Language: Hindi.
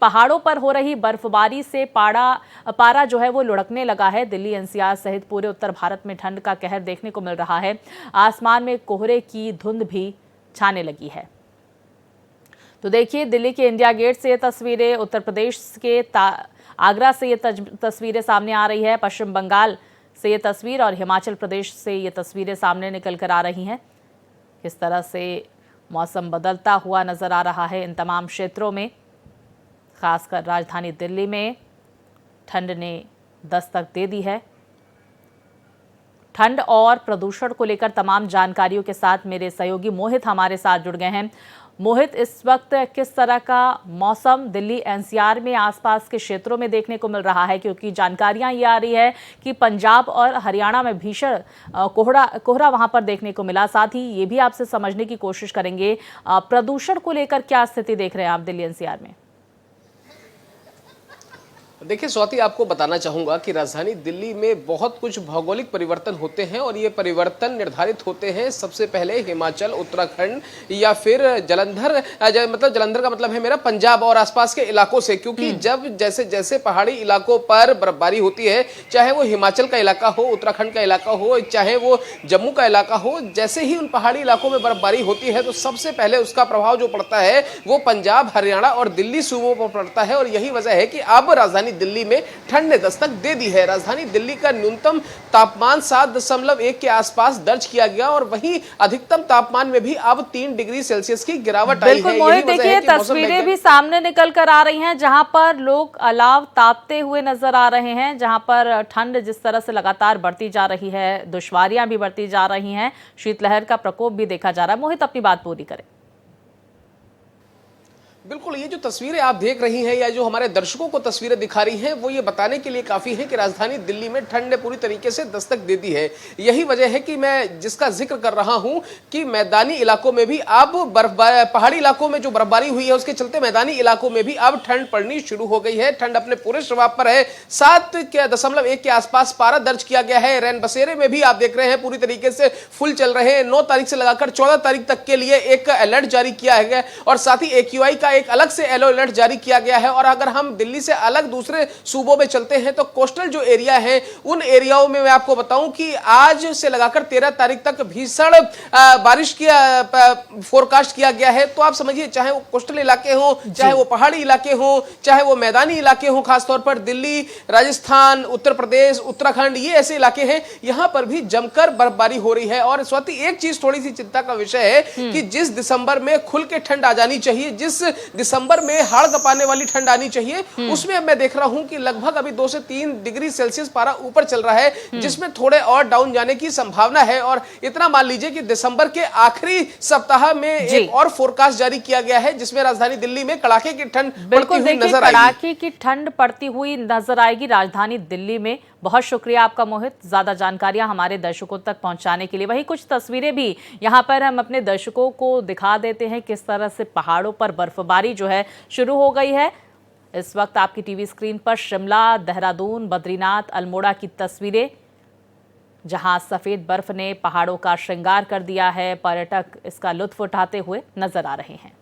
पहाड़ों पर हो रही बर्फबारी से पारा जो है वो लुढ़कने लगा है। दिल्ली एनसीआर सहित पूरे उत्तर भारत में ठंड का कहर देखने को मिल रहा है। आसमान में कोहरे की धुंध भी छाने लगी है। तो देखिए, दिल्ली के इंडिया गेट से ये तस्वीरें, उत्तर प्रदेश के आगरा से ये तस्वीरें सामने आ रही है, पश्चिम बंगाल से ये तस्वीर और हिमाचल प्रदेश से ये तस्वीरें सामने निकल कर आ रही हैं। किस तरह से मौसम बदलता हुआ नजर आ रहा है इन तमाम क्षेत्रों में। खासकर राजधानी दिल्ली में ठंड ने दस्तक दे दी है। ठंड और प्रदूषण को लेकर तमाम जानकारियों के साथ मेरे सहयोगी मोहित हमारे साथ जुड़ गए हैं। मोहित, इस वक्त किस तरह का मौसम दिल्ली एनसीआर में आसपास के क्षेत्रों में देखने को मिल रहा है? क्योंकि जानकारियां ये आ रही है कि पंजाब और हरियाणा में भीषण कोहरा वहां पर देखने को मिला। साथ ही ये भी आपसे समझने की कोशिश करेंगे, प्रदूषण को लेकर क्या स्थिति देख रहे हैं आप दिल्ली एनसीआर में? देखिए स्वाति, आपको बताना चाहूंगा कि राजधानी दिल्ली में बहुत कुछ भौगोलिक परिवर्तन होते हैं और ये परिवर्तन निर्धारित होते हैं सबसे पहले हिमाचल, उत्तराखंड या फिर जलंधर, मतलब जलंधर का मतलब है मेरा पंजाब और आसपास के इलाकों से। क्योंकि जब जैसे जैसे पहाड़ी इलाकों पर बर्फबारी होती है, चाहे वो हिमाचल का इलाका हो, उत्तराखंड का इलाका हो, चाहे वो जम्मू का इलाका हो, जैसे ही उन पहाड़ी इलाकों में बर्फबारी होती है तो सबसे पहले उसका प्रभाव जो पड़ता है वो पंजाब, हरियाणा और दिल्ली सूबों पर पड़ता है। और यही वजह है कि अब राजधानी दिल्ली में ठंड ने दस्तक दे दी है। राजधानी दिल्ली का न्यूनतम तापमान 7.1 के आसपास दर्ज किया गया और वहीं अधिकतम तापमान में भी अब 3 डिग्री सेल्सियस की गिरावट आई है। बिल्कुल मोहित, देखिए तस्वीरें भी सामने निकल कर आ रही हैं जहां पर लोग अलाव तापते हुए नजर आ रहे हैं, जहां पर ठंड जिस तरह से लगातार बढ़ती जा रही है, दुश्वारियां भी बढ़ती जा रही हैं, शीतलहर का प्रकोप भी देखा जा रहा है। मोहित, अपनी बात पूरी करें। बिल्कुल, ये जो तस्वीरें आप देख रही हैं या जो हमारे दर्शकों को तस्वीरें दिखा रही हैं वो ये बताने के लिए काफ़ी है कि राजधानी दिल्ली में ठंड ने पूरी तरीके से दस्तक दे दी है। यही वजह है कि मैं जिसका जिक्र कर रहा हूं कि मैदानी इलाकों में भी अब पहाड़ी इलाकों में जो बर्फबारी हुई है उसके चलते मैदानी इलाकों में भी अब ठंड पड़नी शुरू हो गई है। ठंड अपने पूरे शबाब पर है। 7.1 के आसपास पारा दर्ज किया गया है। रैन बसेरे में भी आप देख रहे हैं पूरी तरीके से फुल चल रहे हैं। 9 तारीख से लगाकर 14 तारीख तक के लिए एक अलर्ट जारी किया गया और साथ ही AQI का एक अलग से येलो अलर्ट जारी किया गया है। और अगर हम दिल्ली से अलग दूसरे सूबों में चलते हैं तो कोस्टल जो एरिया है उन एरियाओं में मैं आपको बताऊं कि आज से लगाकर 13 तारीख तक भीषण बारिश की फोरकास्ट किया गया है। तो आप समझिए, चाहे वो कोस्टल इलाके हो, चाहे वो पहाड़ी इलाके हो, चाहे वो मैदानी इलाके हो, खासतौर पर दिल्ली, राजस्थान, उत्तर प्रदेश, उत्तराखंड, ये ऐसे इलाके हैं यहां पर भी जमकर बर्फबारी हो रही है। और स्वाति, एक चीज थोड़ी सी चिंता का विषय है कि जिस दिसंबर में खुल के ठंड आ जानी चाहिए, जिस दिसंबर में हाड़ कपाने वाली ठंड आनी चाहिए, उसमें मैं देख रहा हूं कि लगभग अभी 2 से 3 डिग्री सेल्सियस पारा ऊपर चल रहा है, जिसमें थोड़े और डाउन जाने की संभावना है। और इतना मान लीजिए कि दिसंबर के आखिरी सप्ताह में एक और फोरकास्ट जारी किया गया है जिसमें राजधानी दिल्ली में कड़ाके की ठंड पड़ती हुई नजर आएगी। कड़ाके की ठंड पड़ती हुई नजर आएगी राजधानी दिल्ली में। बहुत शुक्रिया आपका मोहित, ज्यादा जानकारियां हमारे दर्शकों तक पहुंचाने के लिए। वही कुछ तस्वीरें भी यहां पर हम अपने दर्शकों को दिखा देते हैं किस तरह से पहाड़ों पर बर्फबारी जो है शुरू हो गई है। इस वक्त आपकी टीवी स्क्रीन पर शिमला, देहरादून, बद्रीनाथ, अल्मोड़ा की तस्वीरें, जहां सफेद बर्फ ने पहाड़ों का श्रृंगार कर दिया है। पर्यटक इसका लुत्फ उठाते हुए नजर आ रहे हैं।